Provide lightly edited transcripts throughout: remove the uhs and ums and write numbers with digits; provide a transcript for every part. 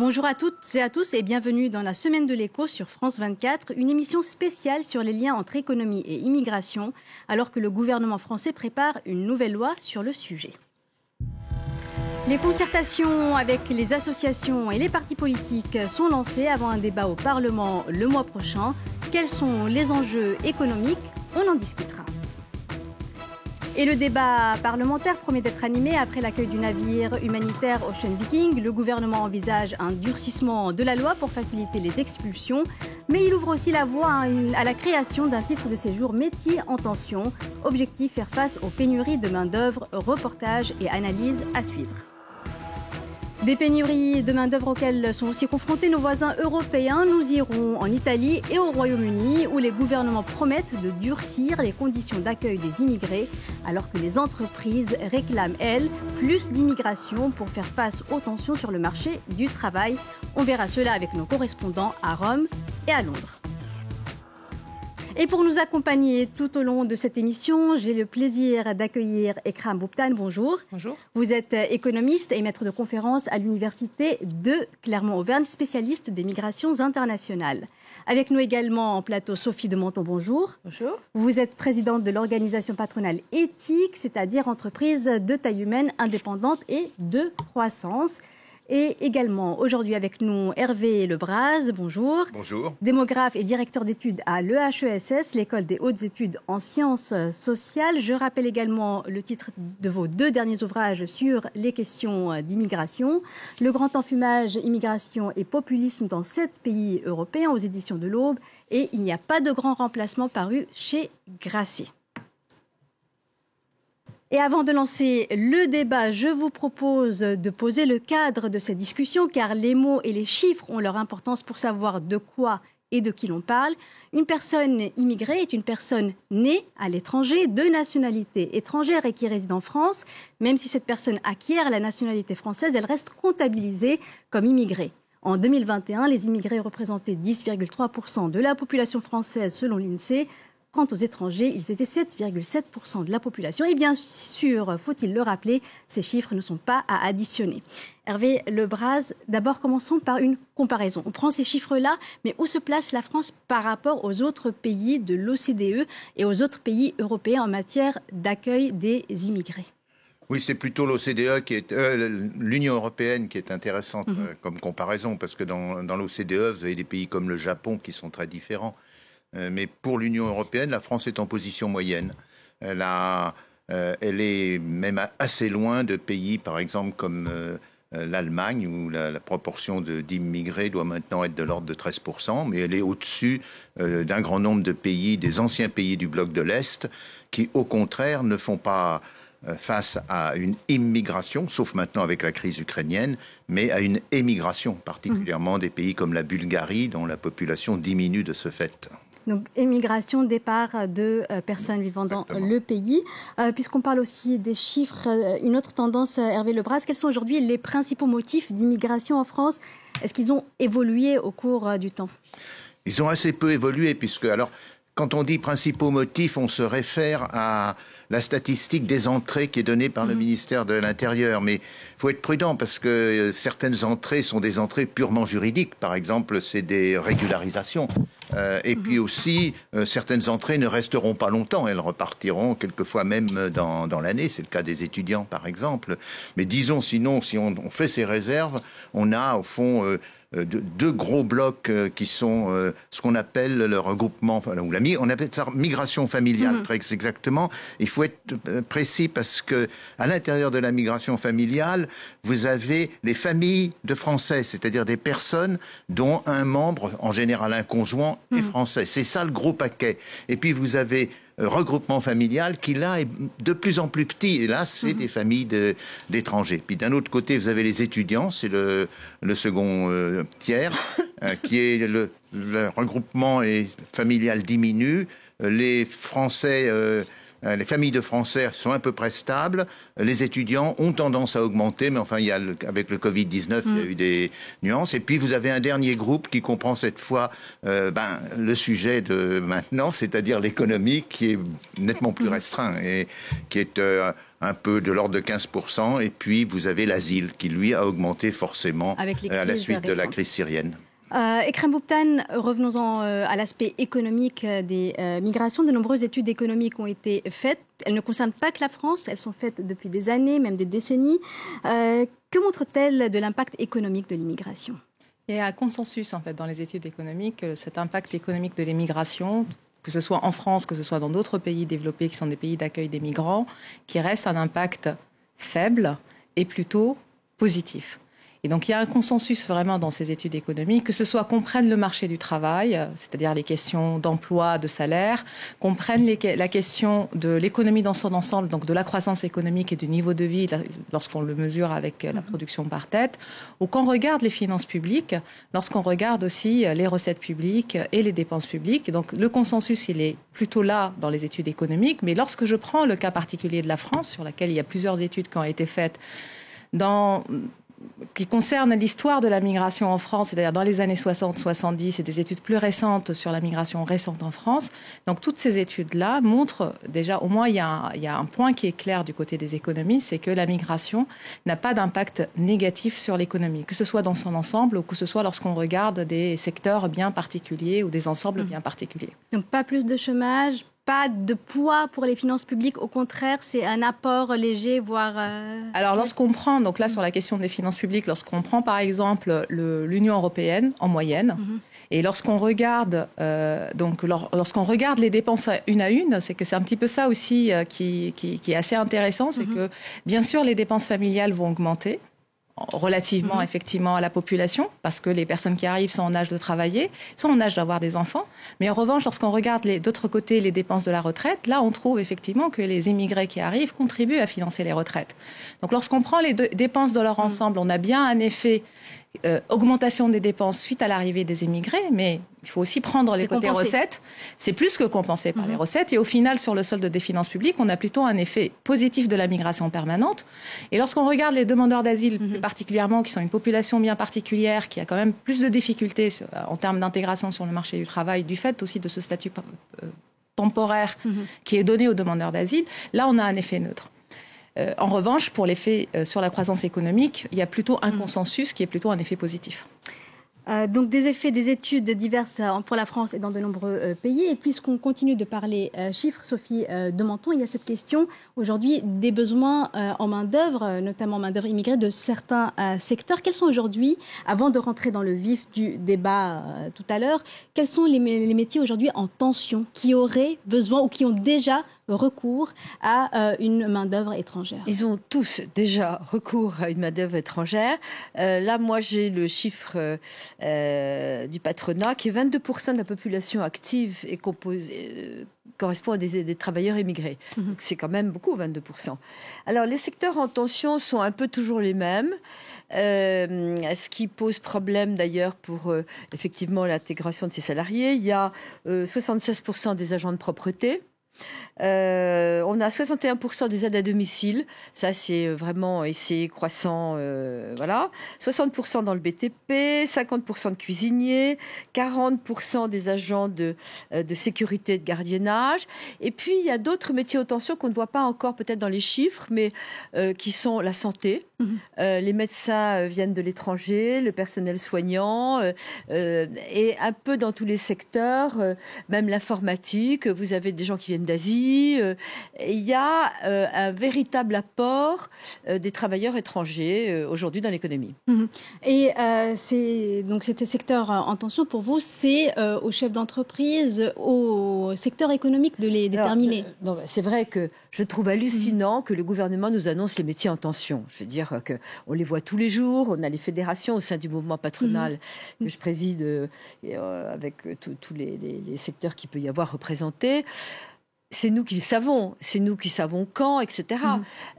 Bonjour à toutes et à tous et bienvenue dans la Semaine de l'écho sur France 24, une émission spéciale sur les liens entre économie et immigration, alors que le gouvernement français prépare une nouvelle loi sur le sujet. Les concertations avec les associations et les partis politiques sont lancées avant un débat au Parlement le mois prochain. Quels sont les enjeux économiques? On en discutera. Et le débat parlementaire promet d'être animé après l'accueil du navire humanitaire Ocean Viking. Le gouvernement envisage un durcissement de la loi pour faciliter les expulsions, mais il ouvre aussi la voie à la création d'un titre de séjour métier en tension. Objectif, faire face aux pénuries de main-d'œuvre, reportage et analyse à suivre. Des pénuries de main-d'œuvre auxquelles sont aussi confrontés nos voisins européens. Nous irons en Italie et au Royaume-Uni où les gouvernements promettent de durcir les conditions d'accueil des immigrés alors que les entreprises réclament, elles, plus d'immigration pour faire face aux tensions sur le marché du travail. On verra cela avec nos correspondants à Rome et à Londres. Et pour nous accompagner tout au long de cette émission, j'ai le plaisir d'accueillir Ekram Boubtane. Bonjour. Bonjour. Vous êtes économiste et maître de conférences à l'Université de Clermont-Auvergne, spécialiste des migrations internationales. Avec nous également en plateau Sophie de Menton. Bonjour. Bonjour. Vous êtes présidente de l'organisation patronale éthique, c'est-à-dire entreprise de taille humaine, indépendante et de croissance. Et également aujourd'hui avec nous Hervé Lebras, bonjour. Bonjour. Démographe et directeur d'études à l'EHESS, l'école des hautes études en sciences sociales. Je rappelle également le titre de vos 2 derniers ouvrages sur les questions d'immigration. Le grand enfumage, immigration et populisme dans 7 pays européens aux éditions de l'Aube. Et il n'y a pas de grand remplacement paru chez Grasset. Et avant de lancer le débat, je vous propose de poser le cadre de cette discussion, car les mots et les chiffres ont leur importance pour savoir de quoi et de qui l'on parle. Une personne immigrée est une personne née à l'étranger, de nationalité étrangère et qui réside en France. Même si cette personne acquiert la nationalité française, elle reste comptabilisée comme immigrée. En 2021, les immigrés représentaient 10,3% de la population française selon l'INSEE. Quant aux étrangers, ils étaient 7,7% de la population. Et bien sûr, faut-il le rappeler, ces chiffres ne sont pas à additionner. Hervé Lebras, d'abord commençons par une comparaison. On prend ces chiffres-là, mais où se place la France par rapport aux autres pays de l'OCDE et aux autres pays européens en matière d'accueil des immigrés? Oui, c'est plutôt l'OCDE qui est l'Union européenne qui est intéressante comme comparaison, parce que dans l'OCDE, vous avez des pays comme le Japon qui sont très différents. Mais pour l'Union européenne, la France est en position moyenne. Elle est même assez loin de pays, par exemple, comme l'Allemagne, où la proportion d'immigrés doit maintenant être de l'ordre de 13%, mais elle est au-dessus d'un grand nombre de pays, des anciens pays du bloc de l'Est, qui, au contraire, ne font pas face à une immigration, sauf maintenant avec la crise ukrainienne, mais à une émigration, particulièrement des pays comme la Bulgarie, dont la population diminue de ce fait. Donc, émigration, départ de personnes vivant dans le pays. Puisqu'on parle aussi des chiffres, une autre tendance, Hervé Lebras, quels sont aujourd'hui les principaux motifs d'immigration en France? Est-ce qu'ils ont évolué au cours du temps? Ils ont assez peu évolué, puisque, alors, quand on dit principaux motifs, on se réfère à la statistique des entrées qui est donnée par le ministère de l'Intérieur. Mais il faut être prudent parce que certaines entrées sont des entrées purement juridiques. Par exemple, c'est des régularisations. Et puis aussi, certaines entrées ne resteront pas longtemps. Elles repartiront quelquefois même dans l'année. C'est le cas des étudiants, par exemple. Mais disons, sinon, si on fait ces réserves, on a au fond deux gros blocs qui sont ce qu'on appelle le regroupement, on appelle ça migration familiale, très exactement. Il faut être précis parce que à l'intérieur de la migration familiale, vous avez les familles de Français, c'est-à-dire des personnes dont un membre, en général un conjoint, est français. C'est ça le gros paquet. Et puis vous avez regroupement familial qui là est de plus en plus petit, et là c'est des familles d'étrangers. Puis d'un autre côté vous avez les étudiants, c'est le second tiers qui est le regroupement familial diminue, les Français les familles de Français sont à peu près stables. Les étudiants ont tendance à augmenter, mais enfin, avec le Covid-19, il y a eu des nuances. Et puis, vous avez un dernier groupe qui comprend cette fois le sujet de maintenant, c'est-à-dire l'économie, qui est nettement plus restreint et qui est un peu de l'ordre de 15%. Et puis, vous avez l'asile qui, lui, a augmenté forcément à la suite de la crise syrienne. Ekrem Bouktan, revenons-en à l'aspect économique des migrations. De nombreuses études économiques ont été faites. Elles ne concernent pas que la France, elles sont faites depuis des années, même des décennies. Que montrent-elles de l'impact économique de l'immigration ? Il y a un consensus en fait dans les études économiques, cet impact économique de l'immigration, que ce soit en France, que ce soit dans d'autres pays développés qui sont des pays d'accueil des migrants, qui reste un impact faible et plutôt positif. Et donc, il y a un consensus vraiment dans ces études économiques, que ce soit qu'on prenne le marché du travail, c'est-à-dire les questions d'emploi, de salaire, qu'on prenne la question de l'économie dans son ensemble, donc de la croissance économique et du niveau de vie lorsqu'on le mesure avec la production par tête, ou qu'on regarde les finances publiques, lorsqu'on regarde aussi les recettes publiques et les dépenses publiques. Donc, le consensus, il est plutôt là dans les études économiques. Mais lorsque je prends le cas particulier de la France, sur laquelle il y a plusieurs études qui ont été faites qui concerne l'histoire de la migration en France, c'est-à-dire dans les années 60-70, et des études plus récentes sur la migration récente en France. Donc toutes ces études-là montrent déjà, au moins il y a un point qui est clair du côté des économies, c'est que la migration n'a pas d'impact négatif sur l'économie, que ce soit dans son ensemble ou que ce soit lorsqu'on regarde des secteurs bien particuliers ou des ensembles bien particuliers. Donc pas plus de chômage, pas de poids pour les finances publiques, au contraire, c'est un apport léger, voire... Alors lorsqu'on prend, donc là sur la question des finances publiques, lorsqu'on prend par exemple l'Union européenne en moyenne, et lorsqu'on regarde, lorsqu'on regarde les dépenses une à une, c'est que c'est un petit peu ça aussi qui est assez intéressant, c'est que bien sûr les dépenses familiales vont augmenter, relativement effectivement à la population, parce que les personnes qui arrivent sont en âge de travailler, sont en âge d'avoir des enfants. Mais en revanche, lorsqu'on regarde d'autre côté les dépenses de la retraite, là on trouve effectivement que les immigrés qui arrivent contribuent à financer les retraites. Donc lorsqu'on prend les dépenses de leur ensemble, on a bien un effet augmentation des dépenses suite à l'arrivée des immigrés, mais il faut aussi prendre les côtés recettes. C'est plus que compensé par les recettes. Et au final, sur le solde des finances publiques, on a plutôt un effet positif de la migration permanente. Et lorsqu'on regarde les demandeurs d'asile, plus particulièrement, qui sont une population bien particulière, qui a quand même plus de difficultés en termes d'intégration sur le marché du travail, du fait aussi de ce statut temporaire qui est donné aux demandeurs d'asile, là, on a un effet neutre. En revanche, pour l'effet sur la croissance économique, il y a plutôt un consensus qui est plutôt un effet positif. Donc des effets, des études diverses pour la France et dans de nombreux pays. Et puisqu'on continue de parler chiffres, Sophie de Menton, il y a cette question aujourd'hui des besoins en main-d'œuvre, notamment main-d'œuvre immigrée de certains secteurs. Quels sont aujourd'hui, avant de rentrer dans le vif du débat tout à l'heure, quels sont les métiers aujourd'hui en tension qui auraient besoin ou qui ont déjà recours à une main-d'œuvre étrangère? Ils ont tous déjà recours à une main-d'œuvre étrangère. Là, moi, j'ai le chiffre du patronat qui est 22% de la population active est correspond à des travailleurs immigrés. Donc, c'est quand même beaucoup, 22%. Alors, les secteurs en tension sont un peu toujours les mêmes. Ce qui pose problème d'ailleurs pour effectivement l'intégration de ces salariés. Il y a 76% des agents de propreté. On a 61% des aides à domicile, ça c'est vraiment et c'est croissant, voilà. 60% dans le BTP, 50% de cuisiniers, 40% des agents de sécurité et de gardiennage. Et puis il y a d'autres métiers en tension qu'on ne voit pas encore peut-être dans les chiffres, mais qui sont la santé. Les médecins viennent de l'étranger, le personnel soignant, et un peu dans tous les secteurs, même l'informatique. Vous avez des gens qui viennent d'Asie. Il y a un véritable apport des travailleurs étrangers aujourd'hui dans l'économie. Et donc c'était secteur en tension pour vous, c'est aux chefs d'entreprise, au secteur économique de les déterminer. C'est vrai que je trouve hallucinant que le gouvernement nous annonce les métiers en tension. Je veux dire qu'on les voit tous les jours, on a les fédérations au sein du mouvement patronal que je préside avec tous les secteurs qu'il peut y avoir représentés. c'est nous qui savons quand, etc.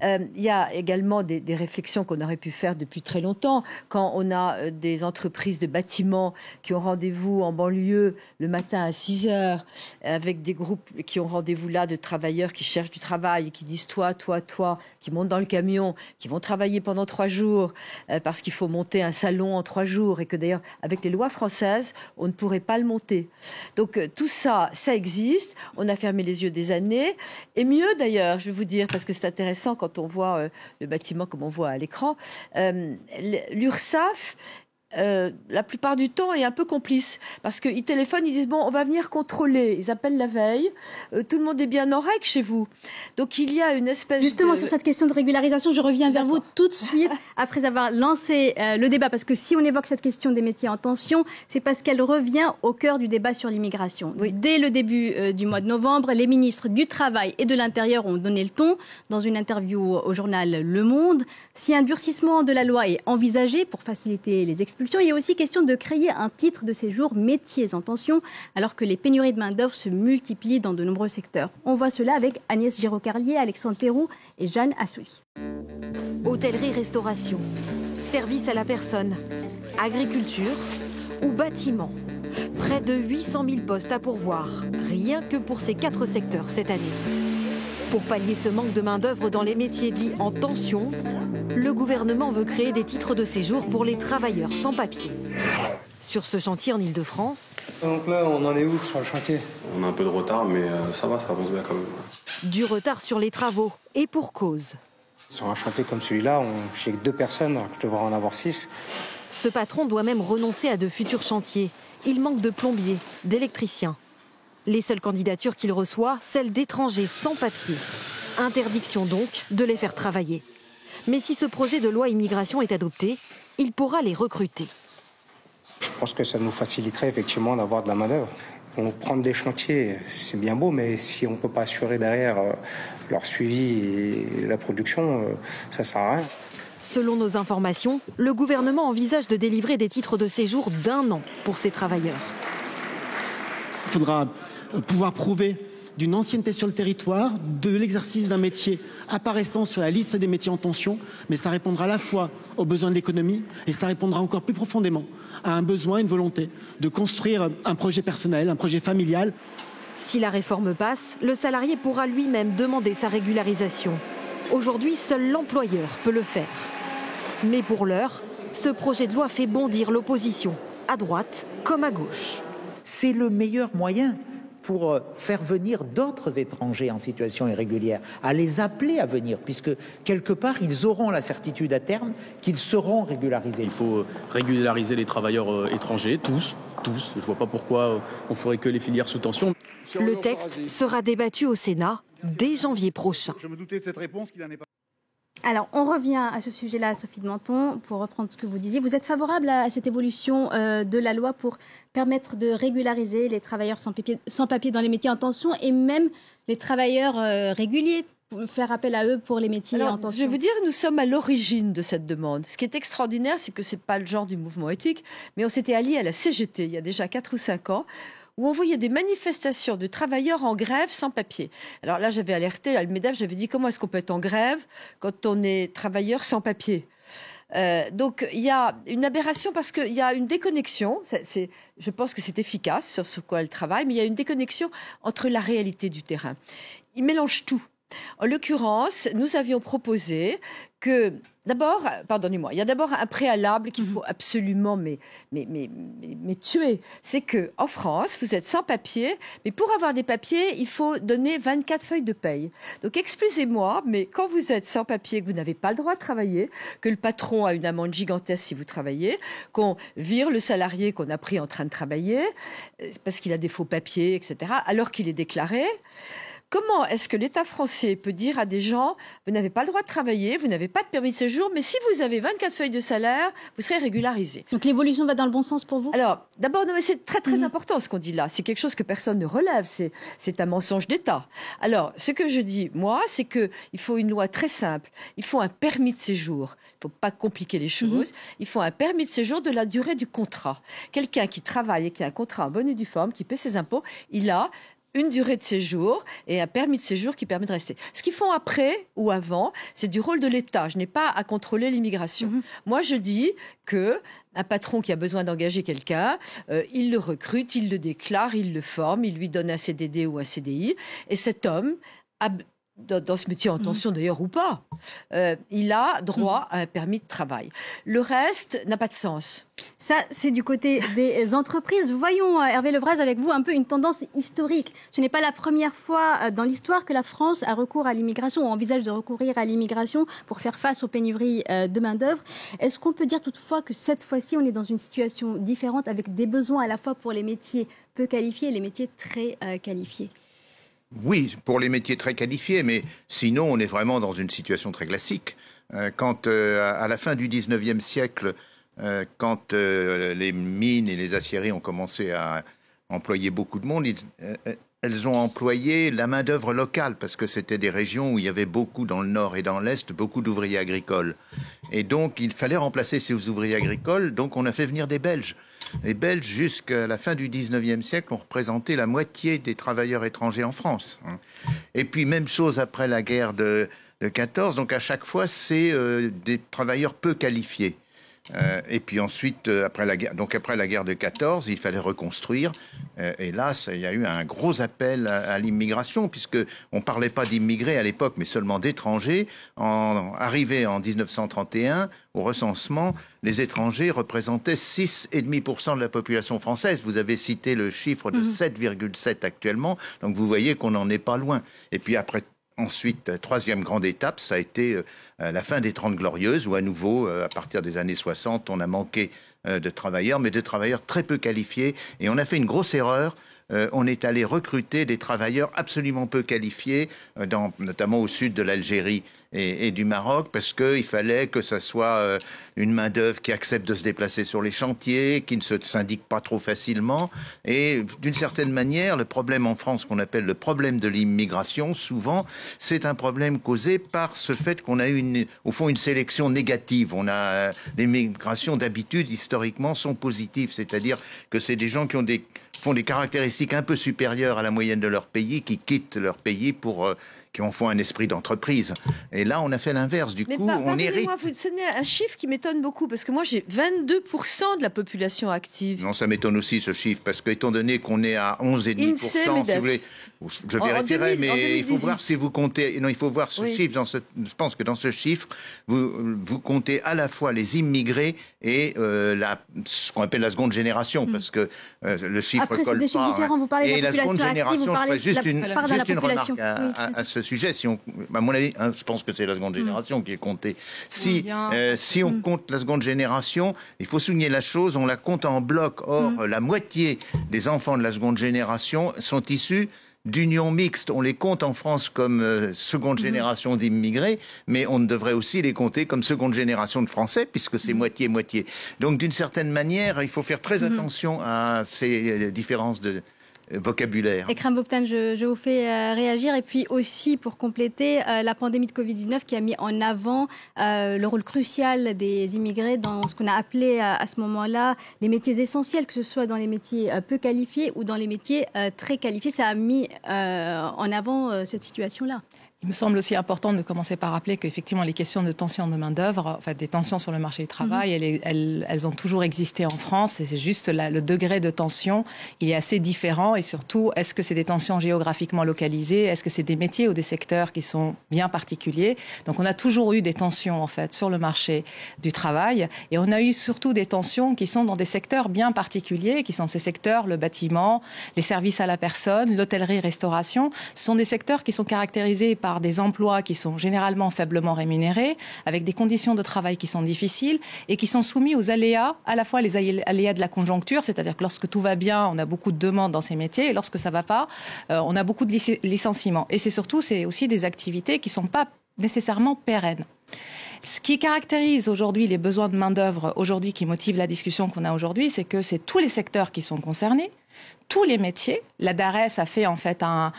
Il y a également des réflexions qu'on aurait pu faire depuis très longtemps. Quand on a des entreprises de bâtiments qui ont rendez-vous en banlieue le matin à 6 heures, avec des groupes qui ont rendez-vous là de travailleurs qui cherchent du travail et qui disent toi, qui montent dans le camion, qui vont travailler pendant 3 jours parce qu'il faut monter un salon en 3 jours et que d'ailleurs, avec les lois françaises, on ne pourrait pas le monter. Donc tout ça, ça existe. On a fermé les yeux des années, et mieux d'ailleurs, je vais vous dire, parce que c'est intéressant quand on voit le bâtiment comme on voit à l'écran, l'URSSAF, la plupart du temps, est un peu complice, parce qu'ils téléphonent, ils disent, bon, on va venir contrôler, ils appellent la veille, tout le monde est bien en règle chez vous. Donc il y a une espèce Justement, sur cette question de régularisation, je reviens vers vous tout de suite, après avoir lancé le débat, parce que si on évoque cette question des métiers en tension, c'est parce qu'elle revient au cœur du débat sur l'immigration. Oui. Dès le début du mois de novembre, les ministres du Travail et de l'Intérieur ont donné le ton dans une interview au journal Le Monde. Si un durcissement de la loi est envisagé pour faciliter les expulsions, il y a aussi question de créer un titre de séjour métiers en tension, alors que les pénuries de main-d'œuvre se multiplient dans de nombreux secteurs. On voit cela avec Agnès Giraud-Carlier, Alexandre Pérou et Jeanne Assouli. Hôtellerie-restauration, service à la personne, agriculture ou bâtiment. Près de 800 000 postes à pourvoir, rien que pour ces 4 secteurs cette année. Pour pallier ce manque de main-d'œuvre dans les métiers dits en tension, le gouvernement veut créer des titres de séjour pour les travailleurs sans papier. Sur ce chantier en Ile-de-France... Donc là, on en est où sur le chantier? On a un peu de retard, mais ça va, ça avance bien quand même. Du retard sur les travaux, et pour cause. Sur un chantier comme celui-là, j'ai que 2 personnes, alors que je devrais en avoir 6. Ce patron doit même renoncer à de futurs chantiers. Il manque de plombiers, d'électriciens. Les seules candidatures qu'il reçoit, celles d'étrangers sans papier. Interdiction donc de les faire travailler. Mais si ce projet de loi immigration est adopté, il pourra les recruter. Je pense que ça nous faciliterait effectivement d'avoir de la main-d'œuvre. Prendre des chantiers, c'est bien beau, mais si on ne peut pas assurer derrière leur suivi et la production, ça ne sert à rien. Selon nos informations, le gouvernement envisage de délivrer des titres de séjour d'1 an pour ces travailleurs. Il faudra pouvoir prouver d'une ancienneté sur le territoire, de l'exercice d'un métier apparaissant sur la liste des métiers en tension, mais ça répondra à la fois aux besoins de l'économie et ça répondra encore plus profondément à un besoin, une volonté de construire un projet personnel, un projet familial. Si la réforme passe, le salarié pourra lui-même demander sa régularisation. Aujourd'hui, seul l'employeur peut le faire. Mais pour l'heure, ce projet de loi fait bondir l'opposition, à droite comme à gauche. C'est le meilleur moyen pour faire venir d'autres étrangers en situation irrégulière, à les appeler à venir, puisque quelque part, ils auront la certitude à terme qu'ils seront régularisés. Il faut régulariser les travailleurs étrangers, tous. Je ne vois pas pourquoi on ferait que les filières sous tension. Le texte sera débattu au Sénat dès janvier prochain. Je me doutais de cette réponse qu'il n'en est pas. Alors, on revient à ce sujet-là, Sophie de Menton, pour reprendre ce que vous disiez. Vous êtes favorable à cette évolution de la loi pour permettre de régulariser les travailleurs sans papier dans les métiers en tension et même les travailleurs réguliers, faire appel à eux pour les métiers en tension? Je vais vous dire, nous sommes à l'origine de cette demande. Ce qui est extraordinaire, c'est que ce n'est pas le genre du mouvement éthique, mais on s'était alliés à la CGT il y a déjà 4 ou 5 ans, où on voyait des manifestations de travailleurs en grève sans papier. Alors là, j'avais alerté à l'Almeda, j'avais dit comment est-ce qu'on peut être en grève quand on est travailleur sans papier? Donc il y a une aberration parce qu'il y a une déconnexion, je pense que c'est efficace sur quoi elle travaille, mais il y a une déconnexion entre la réalité du terrain. Ils mélangent tout. En l'occurrence, nous avions proposé que, d'abord, pardonnez-moi, il y a d'abord un préalable qu'il faut absolument mais tuer. C'est qu'en France, vous êtes sans papier, mais pour avoir des papiers, il faut donner 24 feuilles de paye. Donc, excusez-moi, mais quand vous êtes sans papier, que vous n'avez pas le droit de travailler, que le patron a une amende gigantesque si vous travaillez, qu'on vire le salarié qu'on a pris en train de travailler, parce qu'il a des faux papiers, etc., alors qu'il est déclaré... Comment est-ce que l'État français peut dire à des gens « Vous n'avez pas le droit de travailler, vous n'avez pas de permis de séjour, mais si vous avez 24 feuilles de salaire, vous serez régularisé ». Donc l'évolution va dans le bon sens pour vous? Alors, d'abord, c'est très important ce qu'on dit là. C'est quelque chose que personne ne relève. C'est un mensonge d'État. Alors, ce que je dis, moi, c'est qu'il faut une loi très simple. Il faut un permis de séjour. Il ne faut pas compliquer les choses. Il faut un permis de séjour de la durée du contrat. Quelqu'un qui travaille et qui a un contrat en bonne et due forme, qui paie ses impôts, il a une durée de séjour et un permis de séjour qui permet de rester. Ce qu'ils font après ou avant, c'est du rôle de l'État. Je n'ai pas à contrôler l'immigration. Moi, je dis que un patron qui a besoin d'engager quelqu'un, il le recrute, il le déclare, il le forme, il lui donne un CDD ou un CDI. Et cet homme dans ce métier en tension d'ailleurs ou pas, il a droit à un permis de travail. Le reste n'a pas de sens. Ça, c'est du côté des entreprises. Voyons, Hervé Lebras, avec vous, un peu une tendance historique. Ce n'est pas la première fois dans l'histoire que la France a recours à l'immigration ou envisage de recourir à l'immigration pour faire face aux pénuries de main-d'œuvre. Est-ce qu'on peut dire toutefois que cette fois-ci, on est dans une situation différente avec des besoins à la fois pour les métiers peu qualifiés et les métiers très qualifiés ? Oui, pour les métiers très qualifiés, mais sinon, on est vraiment dans une situation très classique. Quand, à la fin du 19e siècle, quand les mines et les aciéries ont commencé à employer beaucoup de monde, elles ont employé la main-d'œuvre locale, parce que c'était des régions où il y avait beaucoup, dans le nord et dans l'est, beaucoup d'ouvriers agricoles. Et donc, il fallait remplacer ces ouvriers agricoles, donc on a fait venir des Belges. Les Belges, jusqu'à la fin du 19e siècle, ont représenté la moitié des travailleurs étrangers en France. Et puis, même chose après la guerre de 14, donc à chaque fois, c'est des travailleurs peu qualifiés. Et puis ensuite, après la guerre de 14, il fallait reconstruire. Et là, il y a eu un gros appel à l'immigration, puisqu'on ne parlait pas d'immigrés à l'époque, mais seulement d'étrangers. Arrivé en 1931, au recensement, les étrangers représentaient 6,5% de la population française. Vous avez cité le chiffre de 7,7 actuellement, donc vous voyez qu'on n'en est pas loin. Et puis ensuite, troisième grande étape, ça a été la fin des 30 Glorieuses, où à nouveau, à partir des années 60, on a manqué de travailleurs, mais de travailleurs très peu qualifiés. Et on a fait une grosse erreur. On est allé recruter des travailleurs absolument peu qualifiés, notamment au sud de l'Algérie et du Maroc, parce qu'il fallait que ça soit une main-d'œuvre qui accepte de se déplacer sur les chantiers, qui ne se syndique pas trop facilement. Et d'une certaine manière, le problème en France qu'on appelle le problème de l'immigration, souvent, c'est un problème causé par ce fait qu'on a eu au fond une sélection négative. Les migrations d'habitude, historiquement, sont positives, c'est-à-dire que c'est des gens qui font des caractéristiques un peu supérieures à la moyenne de leur pays, qui quittent leur pays qui en font un esprit d'entreprise. Et là, on a fait l'inverse. Du coup, on hérite. Vous donnez un chiffre qui m'étonne beaucoup, parce que moi, j'ai 22% de la population active. Non, ça m'étonne aussi, ce chiffre, parce qu'étant donné qu'on est à 11,5%, si vous voulez, je vérifierai, mais il faut voir si vous comptez. Non, il faut voir ce chiffre. Je pense que dans ce chiffre, vous comptez à la fois les immigrés et ce qu'on appelle la seconde génération, parce que le chiffre colle pas. Après, c'est des chiffres différents. Vous parlez de la population active, vous parlez juste une remarque à ce sujet. À mon avis, je pense que c'est la seconde génération qui est comptée. Si on compte la seconde génération, il faut souligner la chose, on la compte en bloc. Or, la moitié des enfants de la seconde génération sont issus d'unions mixtes. On les compte en France comme seconde génération d'immigrés, mais on devrait aussi les compter comme seconde génération de Français, puisque c'est moitié-moitié. Donc, d'une certaine manière, il faut faire très attention à ces différences de vocabulaire. Ekrem Bogtan, je vous fais réagir. Et puis aussi, pour compléter, la pandémie de Covid-19 qui a mis en avant le rôle crucial des immigrés dans ce qu'on a appelé à ce moment-là les métiers essentiels, que ce soit dans les métiers peu qualifiés ou dans les métiers très qualifiés. Ça a mis en avant cette situation-là. Il me semble aussi important de commencer par rappeler qu'effectivement, les questions de tension de main-d'œuvre, des tensions sur le marché du travail, elles ont toujours existé en France. Et c'est juste le degré de tension, il est assez différent. Et surtout, est-ce que c'est des tensions géographiquement localisées? Est-ce que c'est des métiers ou des secteurs qui sont bien particuliers? Donc, on a toujours eu des tensions, en fait, sur le marché du travail. Et on a eu surtout des tensions qui sont dans des secteurs bien particuliers, qui sont ces secteurs, le bâtiment, les services à la personne, l'hôtellerie-restauration. Ce sont des secteurs qui sont caractérisés par des emplois qui sont généralement faiblement rémunérés, avec des conditions de travail qui sont difficiles et qui sont soumis aux aléas, à la fois les aléas de la conjoncture, c'est-à-dire que lorsque tout va bien, on a beaucoup de demandes dans ces métiers, et lorsque ça ne va pas, on a beaucoup de licenciements. Et c'est aussi des activités qui ne sont pas nécessairement pérennes. Ce qui caractérise aujourd'hui les besoins de main-d'œuvre, qui motive la discussion qu'on a aujourd'hui, c'est que c'est tous les secteurs qui sont concernés. tous les métiers. La DARES a fait en fait un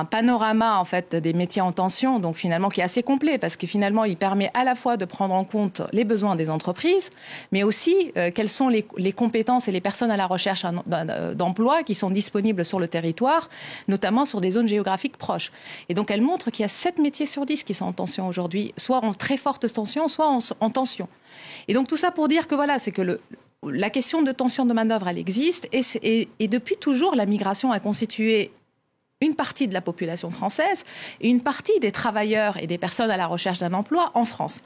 panorama en fait des métiers en tension, donc finalement qui est assez complet parce que finalement il permet à la fois de prendre en compte les besoins des entreprises, mais aussi quelles sont les compétences et les personnes à la recherche d'emploi qui sont disponibles sur le territoire, notamment sur des zones géographiques proches. Et donc elle montre qu'il y a 7 métiers sur 10 qui sont en tension aujourd'hui, soit en très forte tension, soit en tension. Et donc tout ça pour dire que voilà, c'est que la question de tension de main-d'œuvre, elle existe et depuis toujours, la migration a constitué une partie de la population française et une partie des travailleurs et des personnes à la recherche d'un emploi en France.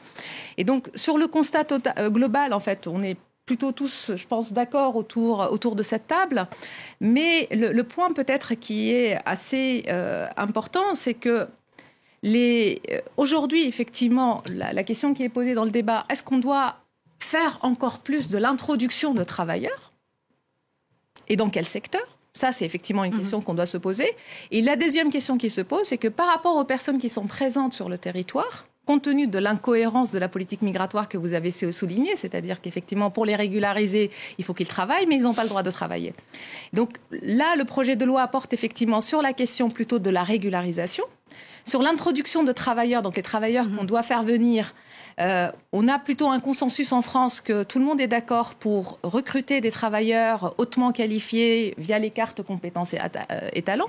Et donc, sur le constat global, en fait, on est plutôt tous, je pense, d'accord autour de cette table. Mais le point peut-être qui est assez important, c'est que aujourd'hui, effectivement, la question qui est posée dans le débat, est-ce qu'on doit faire encore plus de l'introduction de travailleurs et dans quel secteur? Ça, c'est effectivement une question qu'on doit se poser. Et la deuxième question qui se pose, c'est que par rapport aux personnes qui sont présentes sur le territoire, compte tenu de l'incohérence de la politique migratoire que vous avez soulignée, c'est-à-dire qu'effectivement, pour les régulariser, il faut qu'ils travaillent, mais ils n'ont pas le droit de travailler. Donc là, le projet de loi porte effectivement sur la question plutôt de la régularisation, sur l'introduction de travailleurs, donc les travailleurs qu'on doit faire venir. On a plutôt un consensus en France que tout le monde est d'accord pour recruter des travailleurs hautement qualifiés via les cartes compétences et talents.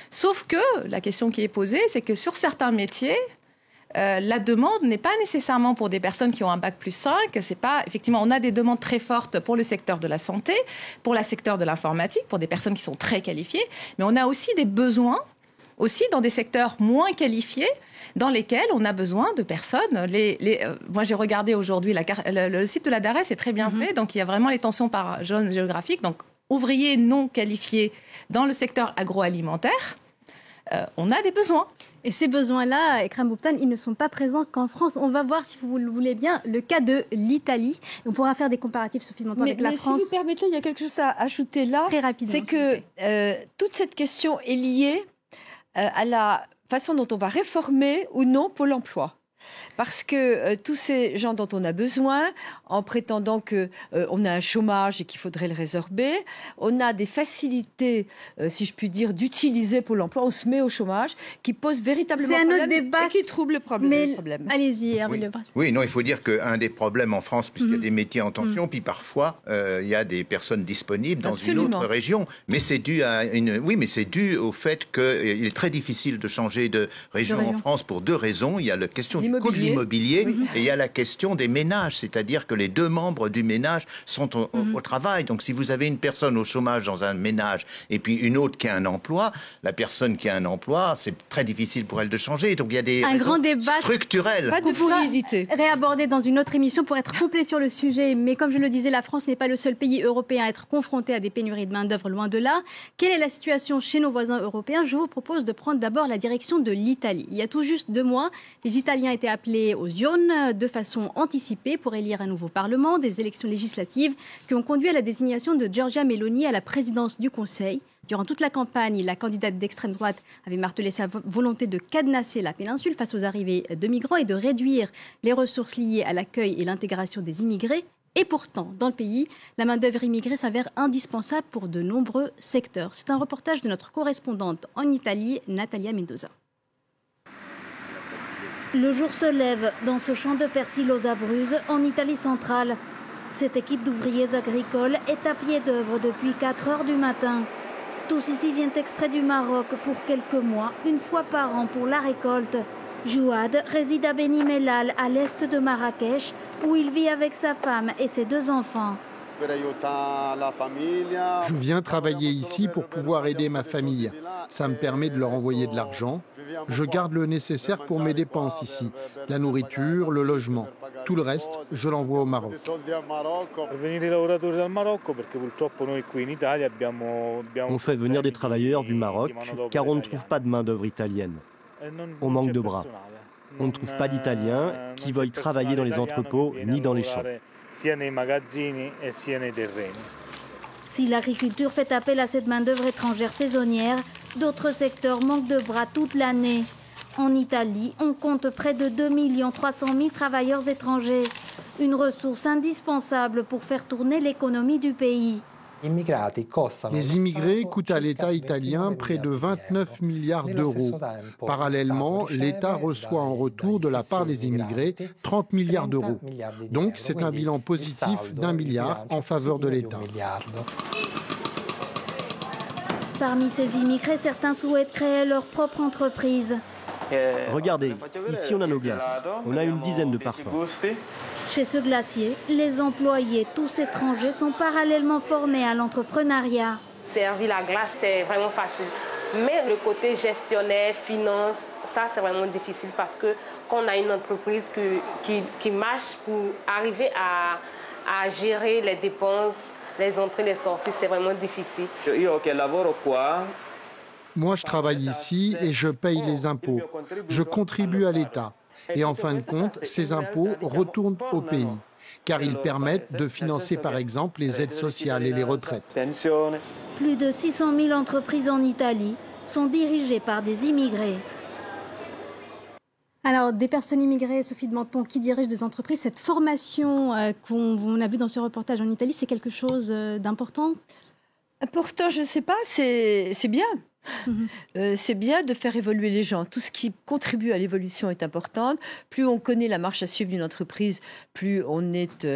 Sauf que la question qui est posée, c'est que sur certains métiers, la demande n'est pas nécessairement pour des personnes qui ont un bac plus 5. C'est pas, effectivement, on a des demandes très fortes pour le secteur de la santé, pour le secteur de l'informatique, pour des personnes qui sont très qualifiées. Mais on a aussi des besoins, aussi dans des secteurs moins qualifiés, dans lesquels on a besoin de personnes. Moi, j'ai regardé aujourd'hui le site de la DARES, c'est très bien fait. Donc, il y a vraiment les tensions par zone géographique. Donc, ouvriers non qualifiés dans le secteur agroalimentaire, on a des besoins. Et ces besoins-là, Ekrem Boubtane, ils ne sont pas présents qu'en France. On va voir, si vous le voulez bien, le cas de l'Italie. On pourra faire des comparatifs, Sophie Montan, avec la France. Si vous permettez, il y a quelque chose à ajouter là. Très rapidement. C'est que toute cette question est liée à la façon dont on va réformer ou non Pôle emploi. Parce que tous ces gens dont on a besoin, en prétendant qu'on a un chômage et qu'il faudrait le résorber, on a des facilités, si je puis dire, d'utiliser Pôle emploi, on se met au chômage, qui pose véritablement problème. C'est un autre débat et qui trouble le problème. Allez-y, Hervé Le Bras. Oui, non, il faut dire qu'un des problèmes en France, puisqu'il y a des métiers en tension, puis parfois, il y a des personnes disponibles dans une autre région. Mais c'est dû c'est dû au fait qu'il est très difficile de changer de région en France pour 2 raisons. Il y a la question du coût de l'immobilier et il y a la question des ménages, c'est-à-dire que les 2 membres du ménage sont au travail. Donc si vous avez une personne au chômage dans un ménage et puis une autre qui a un emploi, la personne qui a un emploi, c'est très difficile pour elle de changer. Donc il y a des grand débat structurels. Pas de fluidité. Réaborder dans une autre émission pour être complet sur le sujet. Mais comme je le disais, la France n'est pas le seul pays européen à être confronté à des pénuries de main-d'œuvre, loin de là. Quelle est la situation chez nos voisins européens? Je vous propose de prendre d'abord la direction de l'Italie. Il y a tout juste 2 mois, les Italiens étaient appelés aux urnes de façon anticipée pour élire un nouveau Parlement, des élections législatives qui ont conduit à la désignation de Giorgia Meloni à la présidence du Conseil. Durant toute la campagne, la candidate d'extrême droite avait martelé sa volonté de cadenasser la péninsule face aux arrivées de migrants et de réduire les ressources liées à l'accueil et l'intégration des immigrés. Et pourtant, dans le pays, la main-d'œuvre immigrée s'avère indispensable pour de nombreux secteurs. C'est un reportage de notre correspondante en Italie, Natalia Mendoza. Le jour se lève dans ce champ de persil aux Abruzzes, en Italie centrale. Cette équipe d'ouvriers agricoles est à pied d'œuvre depuis 4 heures du matin. Tous ici viennent exprès du Maroc pour quelques mois, une fois par an pour la récolte. Jouad réside à Beni Mellal, à l'est de Marrakech, où il vit avec sa femme et ses 2 enfants. Je viens travailler ici pour pouvoir aider ma famille. Ça me permet de leur envoyer de l'argent. Je garde le nécessaire pour mes dépenses ici. La nourriture, le logement. Tout le reste, je l'envoie au Maroc. On fait venir des travailleurs du Maroc car on ne trouve pas de main-d'œuvre italienne. On manque de bras. On ne trouve pas d'Italiens qui veuillent travailler dans les entrepôts ni dans les champs. Si l'agriculture fait appel à cette main-d'œuvre étrangère saisonnière, d'autres secteurs manquent de bras toute l'année. En Italie, on compte près de 2 300 000 travailleurs étrangers, une ressource indispensable pour faire tourner l'économie du pays. Les immigrés coûtent à l'État italien près de 29 milliards d'euros. Parallèlement, l'État reçoit en retour de la part des immigrés 30 milliards d'euros. Donc c'est un bilan positif d'1 milliard en faveur de l'État. Parmi ces immigrés, certains souhaitent créer leur propre entreprise. Regardez, ici on a nos glaces. On a une dizaine de parfums. Chez ce glacier, les employés, tous étrangers, sont parallèlement formés à l'entrepreneuriat. Servir la glace, c'est vraiment facile. Mais le côté gestionnaire, finance, ça c'est vraiment difficile parce que quand on a une entreprise qui marche, pour arriver à gérer les dépenses, les entrées, les sorties, c'est vraiment difficile. Moi, je travaille ici et je paye les impôts. Je contribue à l'État. Et en fin de compte, ces impôts retournent au pays, car ils permettent de financer par exemple les aides sociales et les retraites. Plus de 600 000 entreprises en Italie sont dirigées par des immigrés. Alors, des personnes immigrées, Sophie de Menton, qui dirigent des entreprises, cette formation qu'on a vue dans ce reportage en Italie, c'est quelque chose d'important ? Important, je ne sais pas, c'est bien. C'est bien de faire évoluer les gens. Tout ce qui contribue à l'évolution est important. Plus on connaît la marche à suivre d'une entreprise, plus on est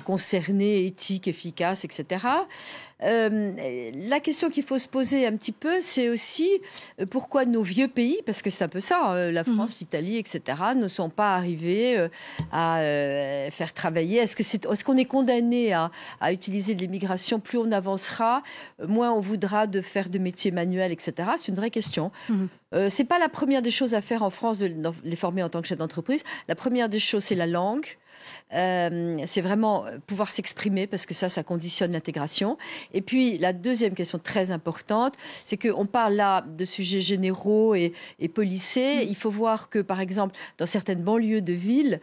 concerné, éthique, efficace, etc. La question qu'il faut se poser un petit peu, c'est aussi pourquoi nos vieux pays, parce que c'est un peu ça, la France, l'Italie, etc., ne sont pas arrivés à faire travailler. Est-ce qu'on est condamné à utiliser l'immigration? Plus on avancera, moins on voudra de faire de métiers manuels, etc. C'est une vraie question. C'est pas la première des choses à faire en France de les former en tant que chef d'entreprise. La première des choses, c'est la langue. C'est vraiment pouvoir s'exprimer parce que ça conditionne l'intégration. Et puis la deuxième question très importante, c'est qu'on parle là de sujets généraux et policés. Il faut voir que par exemple dans certaines banlieues de villes,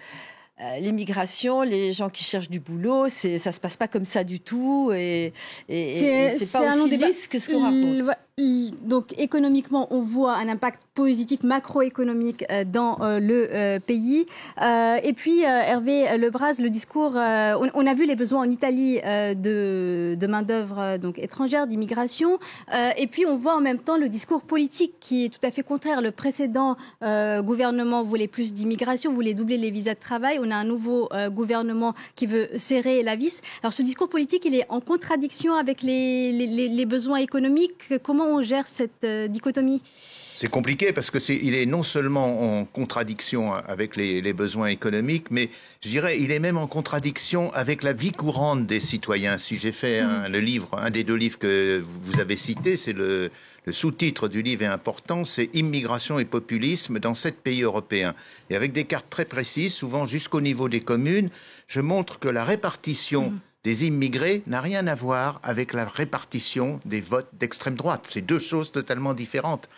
l'immigration, les gens qui cherchent du boulot, ça se passe pas comme ça du tout et c'est pas aussi lisse que ce qu'on raconte. Donc économiquement, on voit un impact positif macroéconomique dans le pays. Et puis Hervé Lebras, le discours, on a vu les besoins en Italie de main-d'œuvre donc étrangère, d'immigration. Et puis on voit en même temps le discours politique qui est tout à fait contraire. Le précédent gouvernement voulait plus d'immigration, voulait doubler les visas de travail. On a un nouveau gouvernement qui veut serrer la vis. Alors ce discours politique, il est en contradiction avec les besoins économiques. Comment on gère cette dichotomie ? C'est compliqué parce que il est non seulement en contradiction avec les besoins économiques, mais je dirais il est même en contradiction avec la vie courante des citoyens. Si j'ai fait un des deux livres que vous avez cités, c'est le sous-titre du livre est important, c'est « Immigration et populisme dans 7 pays européens ». Et avec des cartes très précises, souvent jusqu'au niveau des communes, je montre que la répartition des immigrés n'a rien à voir avec la répartition des votes d'extrême droite. C'est deux choses totalement différentes.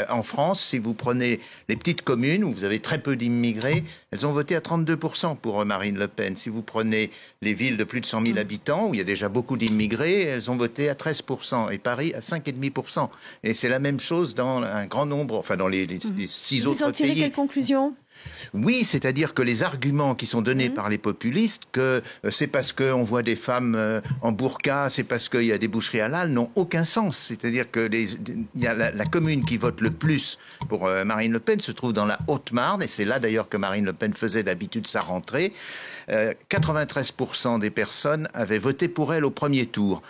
En France, si vous prenez les petites communes où vous avez très peu d'immigrés, elles ont voté à 32% pour Marine Le Pen. Si vous prenez les villes de plus de 100 000 habitants, où il y a déjà beaucoup d'immigrés, elles ont voté à 13%. Et Paris à 5,5%. Et c'est la même chose dans un grand nombre, enfin dans les 6 autres pays. Vous en tirez quelle conclusion ? Oui, c'est-à-dire que les arguments qui sont donnés par les populistes, que c'est parce qu'on voit des femmes en burqa, c'est parce qu'il y a des boucheries halal, n'ont aucun sens. C'est-à-dire que il y a la commune qui vote le plus pour Marine Le Pen se trouve dans la Haute-Marne, et c'est là d'ailleurs que Marine Le Pen faisait d'habitude sa rentrée. 93% des personnes avaient voté pour elle au premier tour.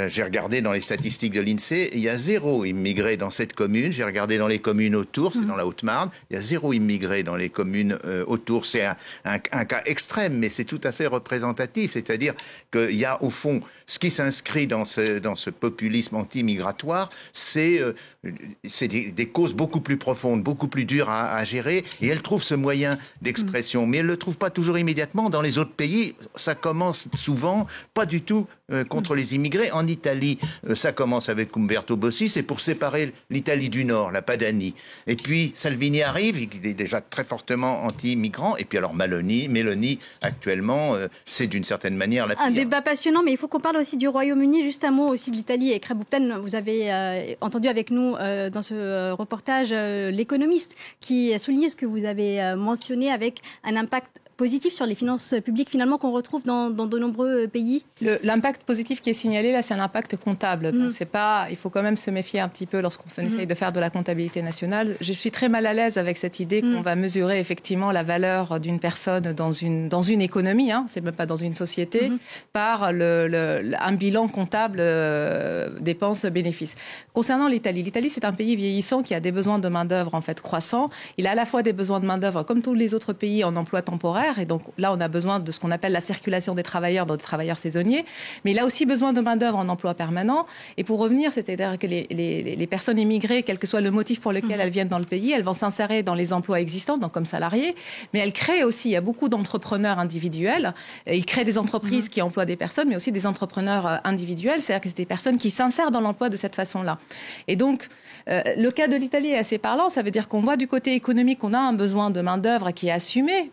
J'ai regardé dans les statistiques de l'INSEE, il y a 0 immigrés dans cette commune. J'ai regardé dans les communes autour, c'est dans la Haute-Marne, il y a 0 immigrés dans les communes autour. C'est un cas extrême, mais c'est tout à fait représentatif. C'est-à-dire qu'il y a au fond, ce qui s'inscrit dans ce populisme anti-migratoire, c'est des causes beaucoup plus profondes, beaucoup plus dures à gérer, et elle trouve ce moyen d'expression. Mais elle ne le trouve pas toujours immédiatement. Dans les autres pays, ça commence souvent pas du tout contre les immigrés. En Italie, ça commence avec Umberto Bossi, c'est pour séparer l'Italie du Nord, la Padanie. Et puis Salvini arrive, il est déjà très fortement anti-migrant. Et puis alors Meloni actuellement, c'est d'une certaine manière la pire. Un débat passionnant, mais il faut qu'on parle aussi du Royaume-Uni. Juste un mot aussi de l'Italie. Et Krabuptan, vous avez entendu avec nous dans ce reportage l'économiste qui a souligné ce que vous avez mentionné avec un impact positif sur les finances publiques finalement qu'on retrouve dans de nombreux pays? L'impact positif qui est signalé, là, c'est un impact comptable. Donc, il faut quand même se méfier un petit peu lorsqu'on essaye de faire de la comptabilité nationale. Je suis très mal à l'aise avec cette idée qu'on va mesurer effectivement la valeur d'une personne dans une économie, c'est même pas dans une société, par un bilan comptable dépenses-bénéfices. Concernant l'Italie, c'est un pays vieillissant qui a des besoins de main-d'œuvre en fait croissants. Il a à la fois des besoins de main-d'œuvre comme tous les autres pays en emploi temporaire, et donc là on a besoin de ce qu'on appelle la circulation des travailleurs, donc des travailleurs saisonniers, mais il a aussi besoin de main-d'œuvre en emploi permanent. Et pour revenir, c'est-à-dire que les personnes immigrées, quel que soit le motif pour lequel elles viennent dans le pays, elles vont s'insérer dans les emplois existants, donc comme salariés, mais elles créent aussi, il y a beaucoup d'entrepreneurs individuels, ils créent des entreprises qui emploient des personnes, mais aussi des entrepreneurs individuels, c'est-à-dire que c'est des personnes qui s'insèrent dans l'emploi de cette façon-là. Et donc, le cas de l'Italie est assez parlant, ça veut dire qu'on voit du côté économique qu'on a un besoin de main-d'œuvre qui est assumé.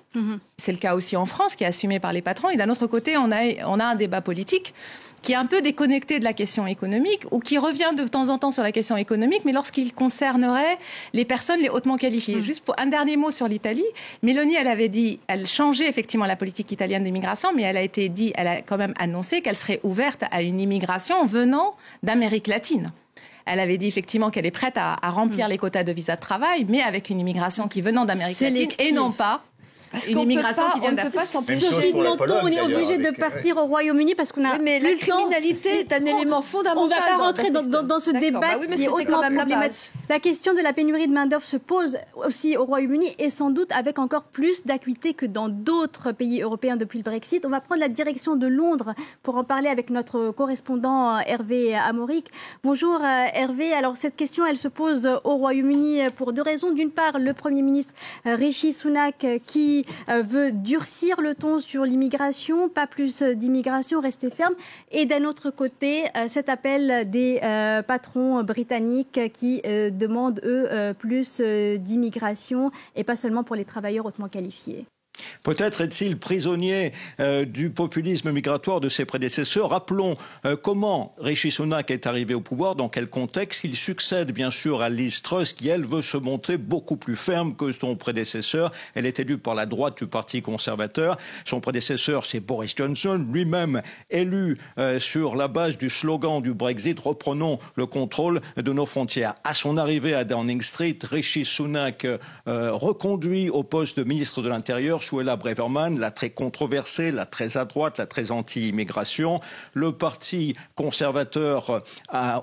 C'est le cas aussi en France, qui est assumé par les patrons. Et d'un autre côté, on a un débat politique qui est un peu déconnecté de la question économique ou qui revient de temps en temps sur la question économique, mais lorsqu'il concernerait les personnes les hautement qualifiées. Juste pour un dernier mot sur l'Italie, Meloni, elle changeait effectivement la politique italienne d'immigration, mais elle a quand même annoncé qu'elle serait ouverte à une immigration venant d'Amérique latine. Elle avait dit effectivement qu'elle est prête à remplir les quotas de visa de travail, mais avec une immigration qui venant d'Amérique latine et non pas une immigration qui vient d'Afrique. Sophie de Menton, on est obligé de partir au Royaume-Uni parce qu'on a mais la criminalité est un élément fondamental. On ne va pas rentrer dans ce débat qui est hautement problématique. La question de la pénurie de main-d'œuvre se pose aussi au Royaume-Uni et sans doute avec encore plus d'acuité que dans d'autres pays européens depuis le Brexit. On va prendre la direction de Londres pour en parler avec notre correspondant Hervé Amoric. Bonjour Hervé. Alors cette question, elle se pose au Royaume-Uni pour deux raisons. D'une part, le Premier ministre Rishi Sunak qui veut durcir le ton sur l'immigration, pas plus d'immigration, rester ferme. Et d'un autre côté, cet appel des patrons britanniques qui demandent, eux, plus d'immigration et pas seulement pour les travailleurs hautement qualifiés. Peut-être est-il prisonnier du populisme migratoire de ses prédécesseurs. Rappelons comment Rishi Sunak est arrivé au pouvoir, dans quel contexte. Il succède bien sûr à Liz Truss qui, elle, veut se montrer beaucoup plus ferme que son prédécesseur. Elle est élue par la droite du Parti conservateur. Son prédécesseur, c'est Boris Johnson, lui-même élu sur la base du slogan du Brexit « Reprenons le contrôle de nos frontières ». À son arrivée à Downing Street, Rishi Sunak reconduit au poste de ministre de l'Intérieur Suella Braverman, la très controversée, la très à droite, la très anti-immigration. Le parti conservateur,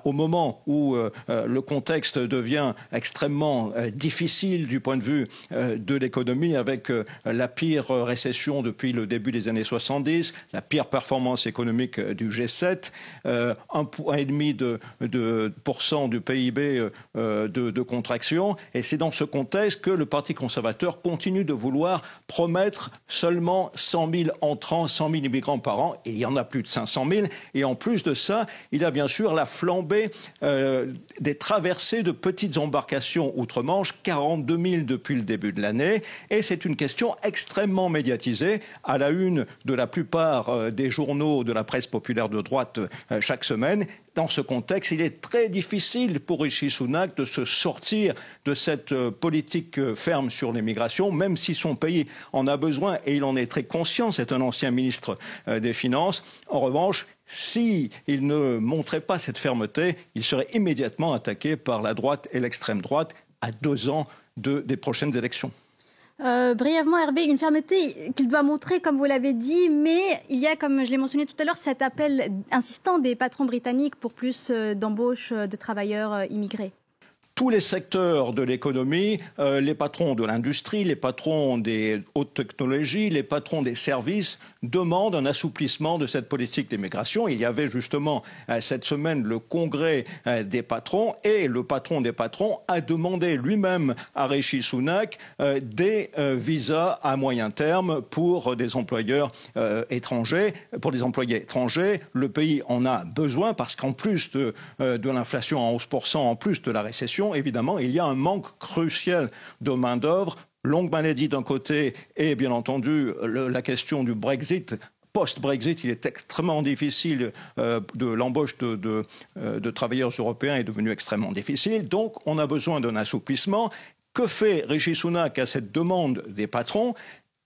au moment où le contexte devient extrêmement difficile du point de vue de l'économie, avec la pire récession depuis le début des années 70, la pire performance économique du G7, 1,5% du PIB de contraction. Et c'est dans ce contexte que le parti conservateur continue de vouloir promettre seulement 100 000 entrants, 100 000 immigrants par an. Il y en a plus de 500 000. Et en plus de ça, il y a bien sûr la flambée des traversées de petites embarcations outre-Manche, 42 000 depuis le début de l'année. Et c'est une question extrêmement médiatisée, à la une de la plupart des journaux de la presse populaire de droite chaque semaine. Dans ce contexte, il est très difficile pour Rishi Sunak de se sortir de cette politique ferme sur l'immigration, même si son pays en a besoin, et il en est très conscient, c'est un ancien ministre des Finances. En revanche, s'il ne montrait pas cette fermeté, il serait immédiatement attaqué par la droite et l'extrême droite à 2 ans des prochaines élections. Brièvement, Hervé, une fermeté qu'il doit montrer, comme vous l'avez dit, mais il y a, comme je l'ai mentionné tout à l'heure, cet appel insistant des patrons britanniques pour plus d'embauches de travailleurs immigrés. Tous les secteurs de l'économie, les patrons de l'industrie, les patrons des hautes technologies, les patrons des services demandent un assouplissement de cette politique d'immigration. Il y avait justement cette semaine le congrès des patrons et le patron des patrons a demandé lui-même à Rishi Sunak des visas à moyen terme pour des employeurs étrangers. Pour des employés étrangers, le pays en a besoin parce qu'en plus de l'inflation en 11%, en plus de la récession, évidemment, il y a un manque crucial de main-d'œuvre. Longue maladie d'un côté et, bien entendu, la question du Brexit. Post-Brexit, il est extrêmement difficile, l'embauche de travailleurs européens est devenue extrêmement difficile. Donc, on a besoin d'un assouplissement. Que fait Rishi Sunak à cette demande des patrons ?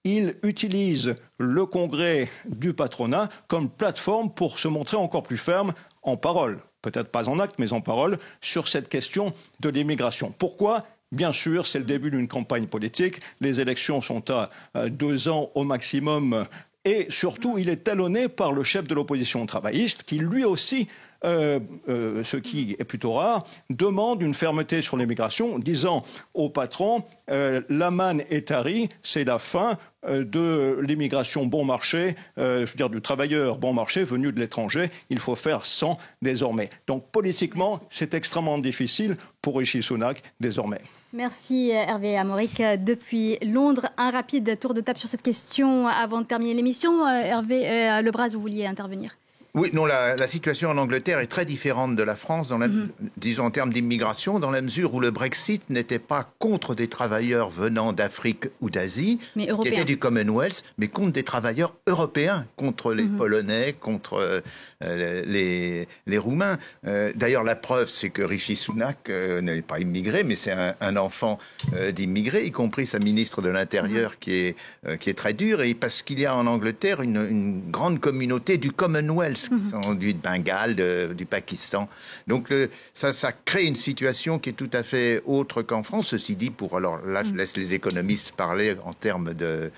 il utilise le congrès du patronat comme plateforme pour se montrer encore plus ferme en parole, peut-être pas en acte, mais en parole, sur cette question de l'immigration. Pourquoi ? Bien sûr, c'est le début d'une campagne politique. Les élections sont à 2 ans au maximum. Et surtout, il est talonné par le chef de l'opposition travailliste qui, lui aussi, ce qui est plutôt rare, demande une fermeté sur l'immigration, disant au patron la manne est tarie, c'est la fin de l'immigration bon marché, je veux dire du travailleur bon marché venu de l'étranger, il faut faire sans désormais. Donc politiquement, c'est extrêmement difficile pour Rishi Sunak désormais. Merci Hervé Amoric. Depuis Londres, un rapide tour de table sur cette question avant de terminer l'émission. Hervé Lebras, vous vouliez intervenir ? Oui, non, la situation en Angleterre est très différente de la France, disons en termes d'immigration, dans la mesure où le Brexit n'était pas contre des travailleurs venant d'Afrique ou d'Asie, qui étaient du Commonwealth, mais contre des travailleurs européens, contre les Polonais, contre les Roumains. D'ailleurs, la preuve, c'est que Rishi Sunak n'est pas immigré, mais c'est un enfant d'immigrés, y compris sa ministre de l'Intérieur qui est très dure, et parce qu'il y a en Angleterre une grande communauté du Commonwealth, qui sont du Bengale, du Pakistan. Donc ça crée une situation qui est tout à fait autre qu'en France. Ceci dit, alors là, je laisse les économistes parler en termes de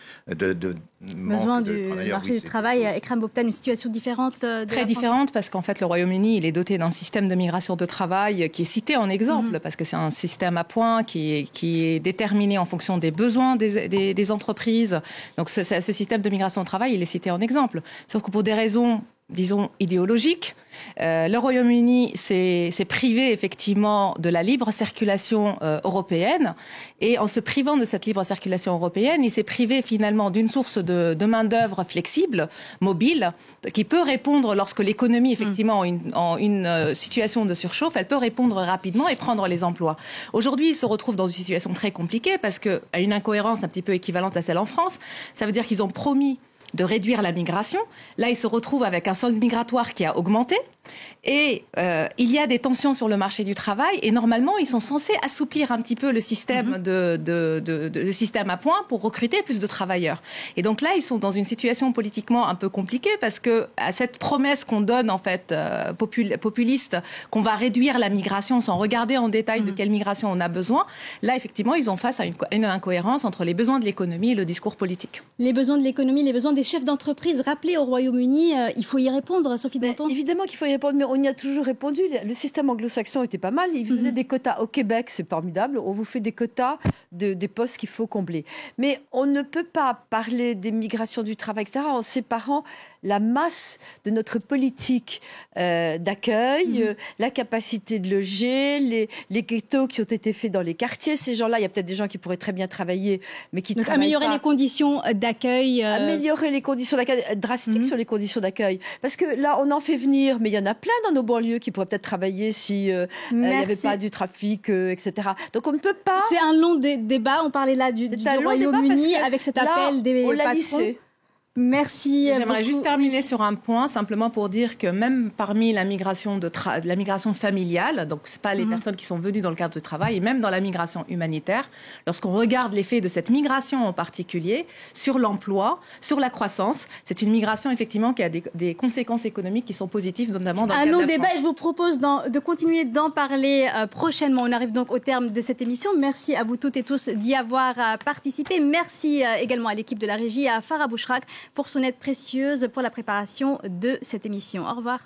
besoin du marché du travail. Ekrem Boptan, une situation différente très différente, parce qu'en fait, le Royaume-Uni, il est doté d'un système de migration de travail qui est cité en exemple, parce que c'est un système à points qui est déterminé en fonction des besoins des entreprises. Donc ce système de migration de travail, il est cité en exemple. Sauf que pour des raisons, disons, idéologiques, le Royaume-Uni s'est privé effectivement de la libre circulation européenne, et en se privant de cette libre circulation européenne, il s'est privé finalement d'une source de main-d'œuvre flexible, mobile, qui peut répondre lorsque l'économie effectivement en une situation de surchauffe, elle peut répondre rapidement et prendre les emplois. Aujourd'hui, il se retrouve dans une situation très compliquée parce qu'à une incohérence un petit peu équivalente à celle en France, ça veut dire qu'ils ont promis de réduire la migration. Là, ils se retrouvent avec un solde migratoire qui a augmenté, et il y a des tensions sur le marché du travail, et normalement, ils sont censés assouplir un petit peu le système de système à points pour recruter plus de travailleurs. Et donc là, ils sont dans une situation politiquement un peu compliquée, parce que à cette promesse qu'on donne en fait populiste, qu'on va réduire la migration sans regarder en détail de quelle migration on a besoin, là effectivement, ils ont face à une incohérence entre les besoins de l'économie et le discours politique. Les besoins de l'économie, les besoins des chefs d'entreprise rappelés au Royaume-Uni, il faut y répondre, Sophie Danton. Évidemment qu'il faut y répondre, mais on y a toujours répondu. Le système anglo-saxon était pas mal. Ils faisaient des quotas. Au Québec, c'est formidable. On vous fait des quotas des postes qu'il faut combler. Mais on ne peut pas parler des migrations du travail, etc., en séparant la masse de notre politique d'accueil, la capacité de loger, les ghettos qui ont été faits dans les quartiers. Ces gens-là, il y a peut-être des gens qui pourraient très bien travailler, mais qui ne travaillent améliorer pas. Les conditions d'accueil. Améliorer les conditions d'accueil, drastiques sur les conditions d'accueil. Parce que là, on en fait venir, mais il y en a plein dans nos banlieues qui pourraient peut-être travailler si il n'y avait pas du trafic, etc. Donc on ne peut pas... C'est un long débat. On parlait là du Royaume-Uni avec cet appel des patrons. Merci. J'aimerais juste terminer sur un point, simplement pour dire que même parmi la migration la migration familiale, donc c'est pas les personnes qui sont venues dans le cadre du travail, et même dans la migration humanitaire, lorsqu'on regarde l'effet de cette migration en particulier sur l'emploi, sur la croissance, c'est une migration effectivement qui a des conséquences économiques qui sont positives, notamment dans le cadre de la France. Un long débat, je vous propose de continuer d'en parler prochainement. On arrive donc au terme de cette émission. Merci à vous toutes et tous d'y avoir participé. Merci également à l'équipe de la régie, à Farah Bouchrak pour son aide précieuse pour la préparation de cette émission. Au revoir.